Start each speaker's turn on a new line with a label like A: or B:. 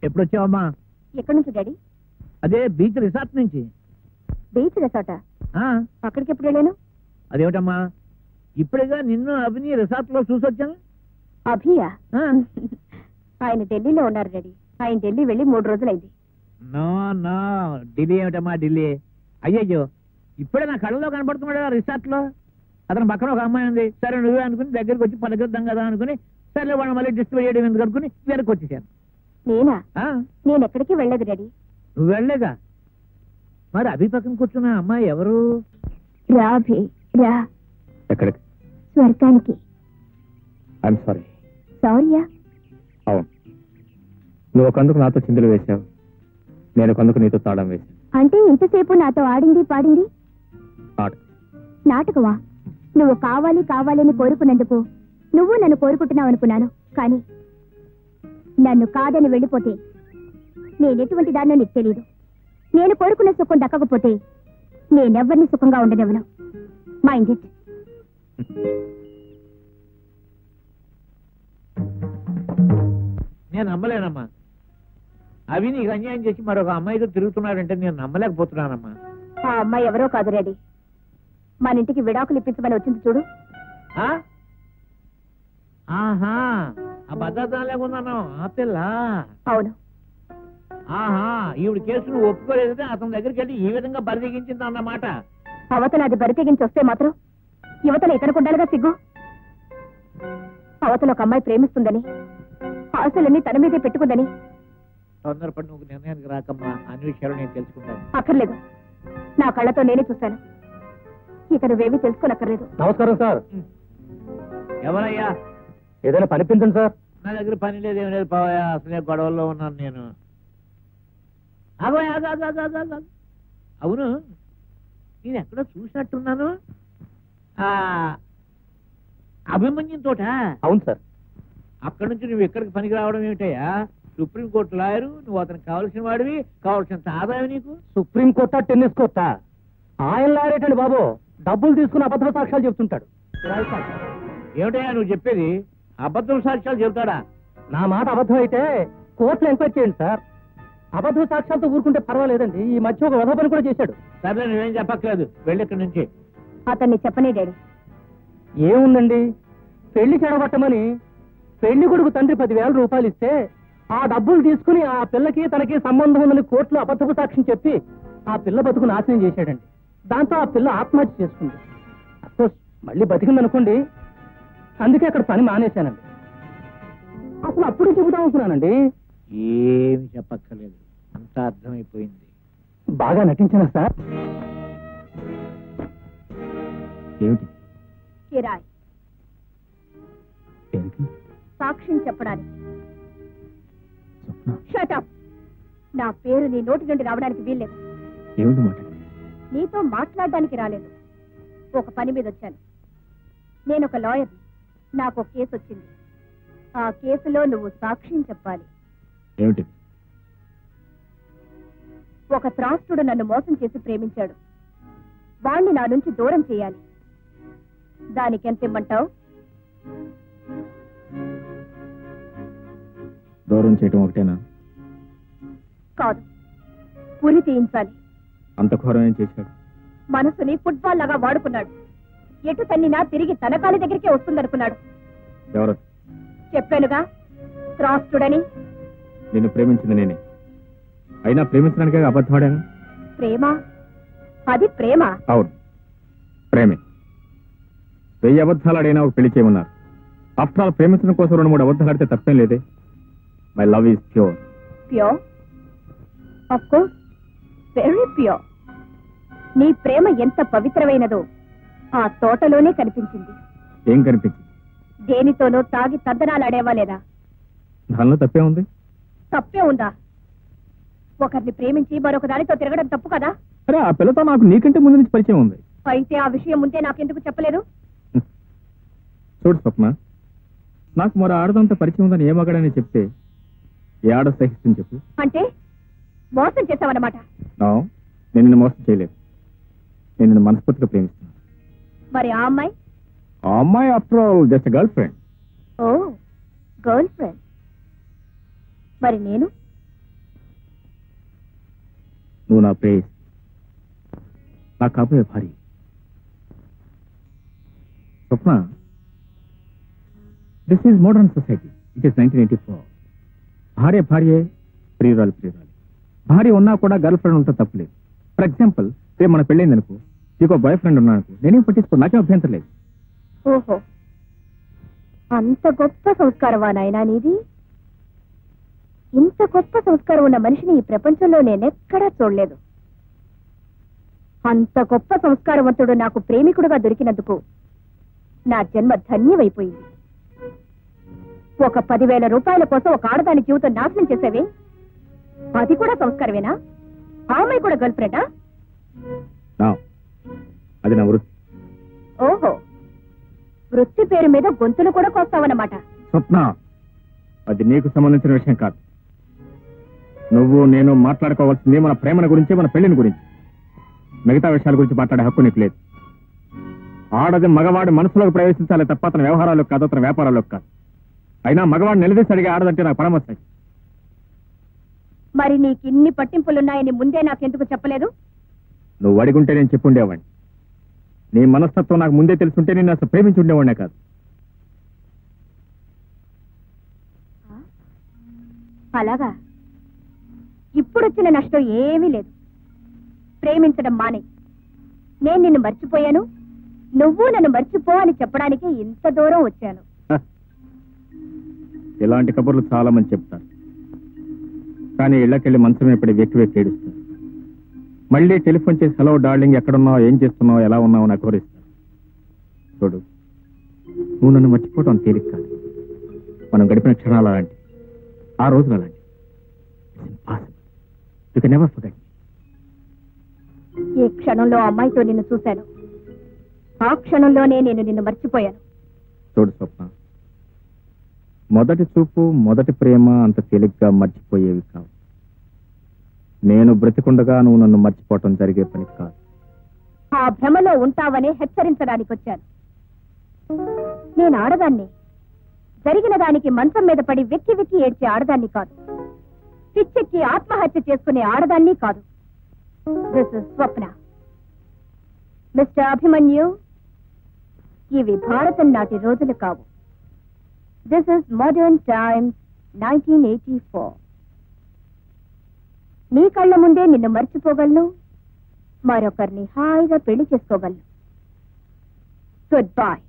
A: ఎప్పుడు వచ్చావమ్మా?
B: ఎక్కడి నుంచి డాడీ?
A: అదే బీచ్ రిసార్ట్ నుంచి.
B: బీచ్ రిసార్టా? అక్కడికి ఎప్పుడు వెళ్ళాను?
A: అదేమిటమ్మా, ఇప్పుడేగా నిన్ను అభిని రిసార్ట్ లో చూసొచ్చాను.
B: అభియా? ఆయన ఢిల్లీలో ఉన్నారు డాడీ. ఆయన ఢిల్లీ వెళ్ళి 3 రోజులైంది.
A: నో నో, ఢిల్లీ ఏమిటమ్మా ఢిల్లీ? అయ్యయ్యో, ఇప్పుడే నా కళ్ళలో కనపడుతున్నాడు రిసార్ట్ లో. అతను పక్కన ఒక అమ్మాయి ఉంది. సరే నువ్వే అనుకుని దగ్గరికి వచ్చి పలకరిద్దాం కదా అనుకుని, సరే వాళ్ళు మళ్ళీ డిస్టర్బ్ చేయడం ఎందుకు అనుకుని వెనక్కి వచ్చేసాను.
B: నేనా? నేను ఎక్కడికి వెళ్ళలేదు డాడీ.
A: నువ్వు వెళ్ళలేదా? మరి అభి పక్కన కూర్చున్న అమ్మాయి ఎవరు?
B: రాభి రా.
C: ఎక్కడికి?
B: స్వర్గానికి.
C: I'm sorry.
B: సారీయా?
C: అవును, నువ్వు ఒకందుకు నాతో చిందులు వేశావు, నేను ఒకందుకు నీతో తాళం వేశాను.
B: అంటే ఇంతసేపు నాతో ఆడింది పాడింది నాటకమా? నువ్వు కావాలి కావాలని కోరుకున్నందుకు నువ్వు నన్ను కోరుకుంటున్నావు అనుకున్నాను. కానీ నన్ను కాదని వెళ్ళిపోతే నేనెటువంటి దాన్నో నీకు తెలియదు. నేను కోరుకున్న సుఖం దక్కకపోతే నేనెవ్వరిని సుఖంగా ఉండనివ్వను. Mind it.
A: నేను నమ్మలేనమ్మా. అవి నీకు అన్యాయం చేసి మరొక అమ్మాయితో తిరుగుతున్నాడంటే నేను నమ్మలేకపోతున్నానమ్మా.
B: ఆ అమ్మాయి ఎవరో కాదు రెడీ. మన ఇంటికి విడాకులు ఇప్పించమని వచ్చింది చూడు.
A: ఆహా, ఆ భద్రత లేకున్నాను ఆ పిల్ల.
B: అవును.
A: ఆహా, ఈవిడ కేసును ఒప్పుకోలేదంటే అతని దగ్గరికి వెళ్ళి ఈ విధంగా బరితెగించింది అన్నమాట.
B: అవతల అది బరితెగించి వస్తే మాత్రం యువతల ఇతనికి ఉండాలిగా సిగ్గు. అవతల ఒక అమ్మాయి ప్రేమిస్తుందని, ఆశలన్నీ తన మీదే పెట్టుకుందని.
A: తొందరపడి నువ్వు నిర్ణయానికి రాకమ్మా, అన్ని విషయాలు నేను తెలుసుకుంటాను.
B: అక్కర్లేదు, నా కళ్ళతో నేనే చూశాను. ఇక నువ్వేమీ తెలుసుకోనక్కర్లేదు.
C: నమస్కారం సార్.
A: ఎవరయ్యా?
C: ఏదైనా పనిపించండి సార్.
A: నా దగ్గర పని లేదు, ఏం లేదు పావయ్యా, అసలే గొడవల్లో ఉన్నాను నేను. అవును, నేను ఎక్కడో చూసినట్టున్నాను. అభిమన్యం తోట?
C: అవును సార్.
A: అక్కడి నుంచి నువ్వు ఎక్కడికి పనికి రావడం ఏమిటయ్యా? సుప్రీంకోర్టు లాయరు, నువ్వు అతనికి కావలసిన వాడివి, కావలసినంత ఆదాయం నీకు.
C: సుప్రీంకోర్టా టెన్నిస్ కోర్టా? ఆయన లాయరేటండి బాబు, డబ్బులు తీసుకుని అబద్ధ సాక్ష్యాలు చెప్తుంటాడు.
A: ఏమిటయ్యా నువ్వు చెప్పేది? అబద్ధం సాక్ష్యాలు చెబుతాడా?
C: నా మాట అబద్ధం అయితే కోర్టులో ఎంక్వైరీ చేయండి సార్. అబద్ధ సాక్ష్యాలతో ఊరుకుంటే పర్వాలేదండి. ఈ మధ్య ఒక వధ పని కూడా చేశాడు.
A: సరే నువ్వేం చెప్పక్కర్లేదు, వెళ్ళి ఇక్కడి నుంచి.
B: అతన్ని చెప్పనే డాడీ.
C: ఏముందండి, పెళ్లి చెడగొట్టమని పెళ్లి కొడుకు తండ్రి 10,000 రూపాయలు ఇస్తే ఆ డబ్బులు తీసుకుని ఆ పిల్లకి తనకి సంబంధం ఉందని కోర్టులో అబద్ధపు సాక్ష్యం చెప్పి ఆ పిల్ల బతుకు నాశనం చేశాడండి. దాంతో ఆ పిల్ల ఆత్మహత్య చేసుకుంది. అఫ్కోర్స్ మళ్ళీ బతికిందనుకోండి, అందుకే అక్కడ పని మానేశానండి. అసలు అప్పుడు చెబుదాం అనుకున్నానండి.
A: ఏమి చెప్పక్కర్లేదు, అంతా అర్థమైపోయింది.
C: బాగా నటించానా సార్? ఏమిటి?
B: కిరాయ్. సాక్ష్యం చెప్పడానికి. Shut up. నా పేరు నీ నోటి నుండి రావడానికి వీల్లేదు.
C: ఏమిటి మాట?
B: నీతో మాట్లాడడానికి రాలేదు, ఒక పని మీద వచ్చాను. నేను ఒక లాయర్. నాకు ఒక కేసు వచ్చింది. ఆ కేసులో నువ్వు సాక్ష్యం చెప్పాలి.
C: ఏమిటి?
B: ఒక త్రాస్తుడు నన్ను మోసం చేసి ప్రేమించాడు. వాణ్ణి నా నుంచి దూరం చేయాలి. దానికి ఎంత ఇమ్మంటావు?
C: దూరం చేయటం ఒకటేనా?
B: కాదు, ఉరి తీయించాలి.
C: అంత ఘోరం ఏం చేశాడు?
B: మనసుని ఫుట్బాల్ లాగా వాడుకున్నాడు. ఎటు తన్నినా తిరిగి తన కాలి దగ్గరికే వస్తుందనుకున్నాడు.
C: ఎవరు?
B: చెప్పానుగా, త్రాస్తుడని.
C: నిన్ను ప్రేమించింది నేనే, అయినా ప్రేమించడానికి అబద్ధమాడాను.
B: ప్రేమ? అది ప్రేమ?
C: అవును, ప్రేమే. 1000 అబద్ధాలు ఆడైనా ఒక పెళ్లి చేయమన్నారు. ఆఫ్టర్ ఆల్ ప్రేమించడం కోసం 2-3 అబద్ధాలు ఆడితే తప్పేం లేదే. My love is pure.
B: Pure? Of course, very pure. నీ ప్రేమ ఎంత పవిత్రమైనదో ఆ తోటలోనే కనిపించింది.
C: ఏం కనిపించింది?
B: దేనితోనో తాగి తద్దనాలాడేవా లేదా?
C: దానిలో తప్పే ఉంది?
B: తప్పే ఉందా? ఒకరిని ప్రేమించి మరొక దానితో తిరగడం తప్పు కదా?
C: అరే, ఆ పిల్లతో నాకు నీకంటే ముందు నుంచి పరిచయం ఉంది.
B: అయితే ఆ విషయం ముందే నాకెందుకు చెప్పలేదు?
C: చూడు స్వప్న, నాకు మరో ఆడదంతా పరిచయం ఉందని ఏ మగాడని చెప్తే ఏ ఆడ సహిస్తుంది చెప్పు?
B: అంటే మోసం చేశావన్నమాట.
C: నేను నిన్ను మోసం చేయలేదు. నేను నిన్ను మనస్ఫూర్తిగా ప్రేమిస్తున్నాను.
B: మరి ఆ అమ్మాయి?
C: ఆ అమ్మాయి after all just girlfriend.
B: ఓ, గర్ల్ ఫ్రెండ్. మరి నేను
A: నువ్వు నా ప్రేయస్, నా కాబోయే భార్య. Swapna, this is modern society. It is 1984. భార్య భార్యే, ప్రియురాలు ప్రియురాలు. భార్య ఉన్నా కూడా గర్ల్ ఫ్రెండ్ ఉంటే తప్పలేదు. ఫర్ ఎగ్జాంపుల్, రేపు మన పెళ్ళైంది అనుకో, నీకు బాయ్ ఫ్రెండ్ ఉన్నానుకో, నేనేం పట్టించుకో, నాకేం అభ్యంతరం లేదు.
B: ఓహో, అంత గొప్ప సంస్కారమా నాయనా నీది? ఇంత గొప్ప సంస్కారం ఉన్న మనిషిని ఈ ప్రపంచంలో నేనెక్కడా చూడలేదు. అంత గొప్ప సంస్కారవంతుడు నాకు ప్రేమికుడుగా దొరికినందుకు నా జన్మ ధన్యమైపోయింది. ఒక 10,000 రూపాయల కోసం ఒక ఆడదాని జీవితం నాశనం చేసేవే, అది కూడా సంస్కారమేనా? ఆ అమ్మాయి కూడా గర్ల్ ఫ్రెండా?
A: అది నా వృత్తి.
B: ఓహో, వృత్తి పేరు మీద గొంతులు కూడా కోస్తావన్నమాట.
A: స్వప్న, అది నీకు సంబంధించిన విషయం కాదు. నువ్వు నేను మాట్లాడుకోవాల్సింది మన ప్రేమల గురించి, మన పెళ్లిని గురించి. మిగతా విషయాల గురించి మాట్లాడే హక్కు నీకు లేదు. ఆడది మగవాడి మనసులోకి ప్రవేశించాలి తప్ప అతని వ్యవహారాలకు కాదు, అతని వ్యాపారాలకు కాదు. అయినా మగవాడిని నిలదీసి అడిగే ఆడదంటే నాకు పరమస్థాయి.
B: మరి నీకు ఇన్ని పట్టింపులున్నాయని ముందే నాకెందుకు చెప్పలేదు?
A: నువ్వు అడిగుంటే నేను చెప్పుండేవాడిని. నీ మనస్తత్వం నాకు ముందే తెలుసుంటే నేను అసలు ప్రేమించి ఉండేవాడినే కాదు.
B: అలాగా? ఇప్పుడొచ్చిన నష్టం ఏమీ లేదు. ప్రేమించడం మానే. నేను నిన్ను మర్చిపోయాను, నువ్వు నన్ను మర్చిపో అని చెప్పడానికి ఇంత దూరం వచ్చాను.
A: ఇలాంటి కబుర్లు చాలా మంది చెప్తారు, కానీ ఇళ్ళకెళ్ళి మంచం ఎప్పుడు వెక్కి ఏడుస్తారు. మళ్ళీ టెలిఫోన్ చేసి హలో డార్లింగ్, ఎక్కడున్నావు, ఏం చేస్తున్నావు, ఎలా ఉన్నావు నాకు కోరిస్తారు. చూడు, నువ్వు నన్ను మర్చిపోవడం తేలిక కాదు. మనం గడిపిన క్షణాలు అలాంటి, ఆ రోజులు అలాంటి. You can never forget.
B: ఏ క్షణంలో అమ్మాయితో నిన్ను చూశాను, ఆ క్షణంలోనే నేను నిన్ను మర్చిపోయాను.
A: చూడు స్వప్న, మొదటి చూపు, మొదటి ప్రేమ అంత తేలిగ్గా మర్చిపోయేవి కావు. నేను బ్రతికుండగా నువ్వు నన్ను మర్చిపోవటం జరిగే పని కాదు.
B: ఆ భ్రమలో ఉంటావనే హెచ్చరించడానికి వచ్చాను. నేను ఆడదాన్ని, జరిగిన దానికి మంచం మీద పడి వెక్కి వెక్కి ఏడ్చే ఆడదాన్ని కాదు. పిచ్చెక్కి ఆత్మహత్య చేసుకునే ఆడదాన్ని కాదు. This is Swapna. Mister Abhimanyu, ఇవి భారతం నాటి రోజులు కావు. This is modern times 1984. నీ కళ్ళ ముందే నిన్ను మర్చిపోగలను, మరొకరిని హాయిగా పెళ్లి చేసుకోగలను. Good bye.